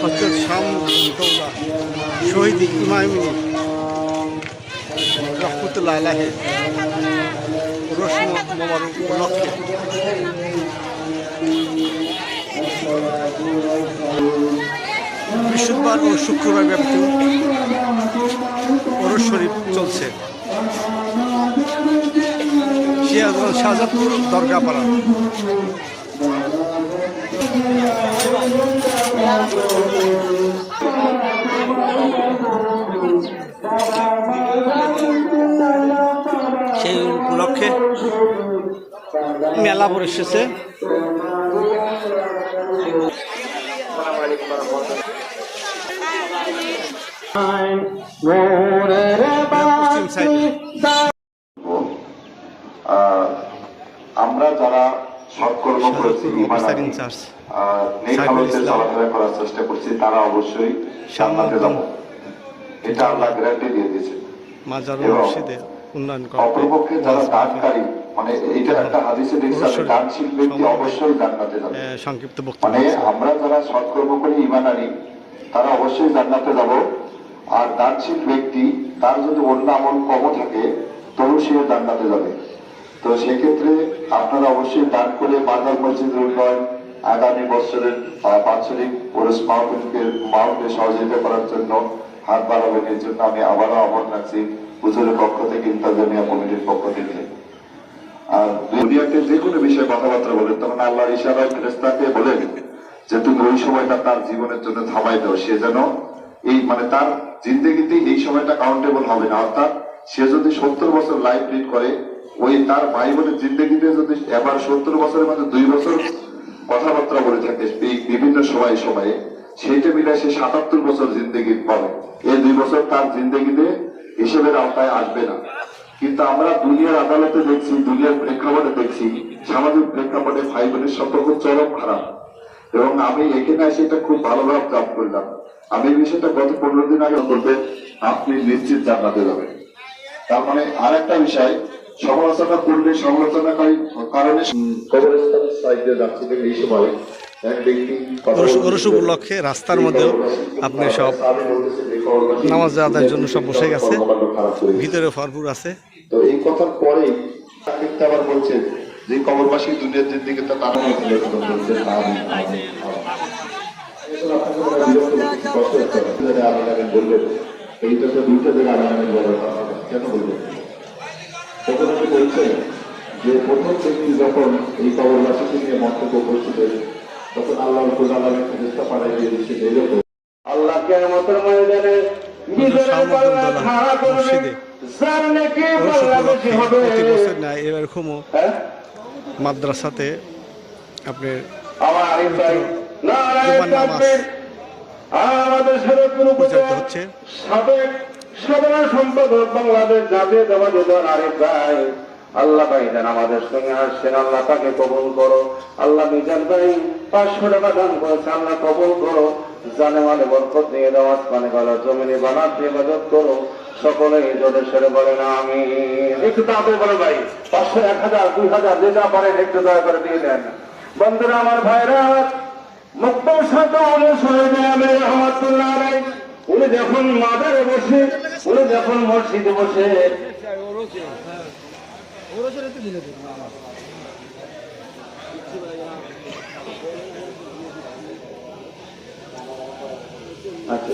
হযরত শামসুদ্দৌলা শহীদ ইমামি রহমতুল্লাহ আলাইহি উরস মোবারক উপলক্ষে বৃহস্পতিবার ও শুক্রবার ব্যাপী উরস শরীফ চলছে শাহজাদপুর দরগাপাড়া। সেই উপলক্ষে মেলা বসেছে। পশ্চিম সাইডে আমরা যারা সৎকর্ম করেছি, চলাফেরা করার চেষ্টা করছি, তারা অবশ্যই জান্নাতে যাব, এটা আল্লাহ গ্যারান্টি দিয়ে দিয়েছে। অপরপক্ষে যারা দানকারী, মানে এটা একটা হাদিসে দেখছি, দানশীল ব্যক্তি অবশ্যই জান্নাতে যাবে। সংক্ষিপ্ত মানে আমরা যারা সৎকর্ম করি, ঈমান আনি, তারা অবশ্যই জান্নাতে যাব। আর দানশীল ব্যক্তি, তার যদি অন্য আমল কম থাকে, তবু সে জান্নাতে যাবে। তো সেক্ষেত্রে আপনারা অবশ্যই দান করে বাজার মসজিদ উন্নয়ন, আগামী বছরের বাৎসরিক ওরস মাহফিলকে সহযোগিতা করার জন্য হাত বাড়াবেন। এর জন্য আমি আবারও আহ্বান রাখছি হুজুরের পক্ষ থেকে, ইন্তেজামিয়া কমিটির পক্ষ থেকে। আর দুনিয়াতে যে কোনো বিষয়ে কথাবার্তা বলেন, তখন আল্লাহর ইশারায় ফেরেশতাকে বলেন যে তুমি ওই সময়টা তার জীবনের জন্য থামাই দাও, সে যেন এই মানে তার জিন্দেগিতে এই সময়টা কাউন্টেবল হবে না। অর্থাৎ সে যদি 70 বছর লাইফ লিড করে, ওই তার ভাই বোনের জিন্দেগিতে যদি এবার 70 বছরের মধ্যে 2 বছর কথাবার্তা বলে থাকে এই বিভিন্ন সময়ে, সেইটা মিলে সে 77 বছর জিন্দেগি পাবে। এই 2 বছর তার জিন্দেগিতে হিসেবের আওতায় আসবে না। কিন্তু আমরা দুনিয়ার আদালতে দেখছি, দুনিয়ার প্রেক্ষাপটে দেখছি, সামাজিক প্রেক্ষাপটে ভাই বোনের সম্পর্ক চরম খারাপ। এবং আমি এখানে এসে এটা খুব ভালোভাবে জব করলাম। আমি এই বিষয়টা গত 15 দিন আগে বলতে, আপনি নিশ্চিত জান্নাতে যাবেন। তার মানে আর একটা বিষয়, সমালোচনা করলে সমালোচনাকারী কারণে কবরস্থানের সাইডে যাচ্ছিলেন এই সময় উপলক্ষে রাস্তার মধ্যেও আপনি সব নামাজ আদায়ের জন্য সব বসে গেছে, ভিতরে ভরপুর আছে। তো এই কথার পরে আবার বলছেন যে কবরবাসী দুনিয়ার দিকে তো তারা বললেন এইটা তো 2টা জায়গায় আলাদা কেন বলবেন? তখন আমি বলছেন যে প্রথম ব্যক্তি যখন এই কবরবাসীকে নিয়ে মন্তব্য করছিলেন, তখন আল্লাহ ফেরেশতা পাঠাই দিয়ে দিচ্ছেন এরকম আল্লাহ কিয়ামতের ময়দানে এরকম মাদ্রাসাতে আপনার হচ্ছে সাধারণ সম্পাদক বাংলাদেশ জাতীয়তাবাদী দল আরিফ ভাই। আল্লাহ ভাই যেন আমাদের সঙ্গে আসছেন, আল্লাহ তাকে কবুল করো। আল্লাহ মিজান ভাই 500 টাকা দান করেছে, আল্লাহ কবুল করো। জানে মানে বরকত নিয়ে দাও, আসমানে গলা জমিনে বানাত দিয়ে ইবাদত করো। সকলেই জোরে সরে বলেন আমিন। একটু তাড়াতাড়ি বলো ভাই, 500, 1000, 2000 যেটা পারেন একটু দয়া করে দিয়ে দেন। বন্ধুরা আমার ভাইরা, মুক্তর সাথে উনি শহীদে আমির রহমাতুল্লাহ আলাইহি, উনি যখন মাজারে বসে, উনি যখন মসজিদে বসে, আচ্ছা